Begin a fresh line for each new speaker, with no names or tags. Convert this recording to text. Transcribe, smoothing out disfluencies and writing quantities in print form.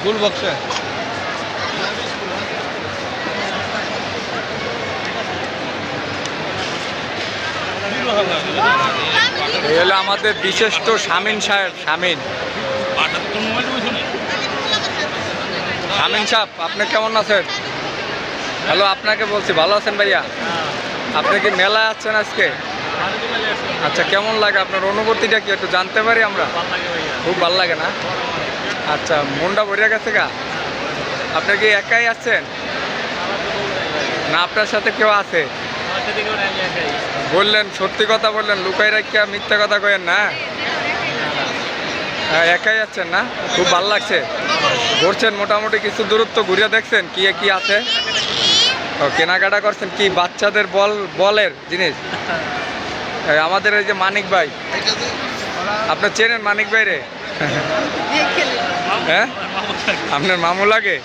ফুল বক্সে এই হলো আমাদের বিশিষ্ট শামীন সাহেব। শামীন সাহেব, আপনি কেমন আছেন? হ্যালো, আপনাকে বলছি, ভালো আছেন ভাইয়া? আপনি কি মেলায় আছেন আজকে? আচ্ছা, কেমন লাগে আপনার অনুভূতিটা কি একটু জানতে পারি আমরা? খুব ভালো লাগে না? আচ্ছা, মনটা ভরে গেছে গা? আপনি কি একাই আছেন না আপনার সাথে কেউ আছে? বললেন, সত্যি কথা বললেন, লুকাই রাখিয়া মিথ্যা কথা কয়েন না। হ্যাঁ, একাই আছেন না? খুব ভালো লাগছে। ঘুরছেন মোটামুটি কিছু দূরত্ব, ঘুরে দেখছেন কি কি আছে? ও, কেনাকাটা করছেন কি বাচ্চাদের বলের জিনিস? আমাদের এই যে মানিক ভাই, আপনার চেনেন মানিক ভাই রে? হ্যাঁ, আপনার মামু লাগে?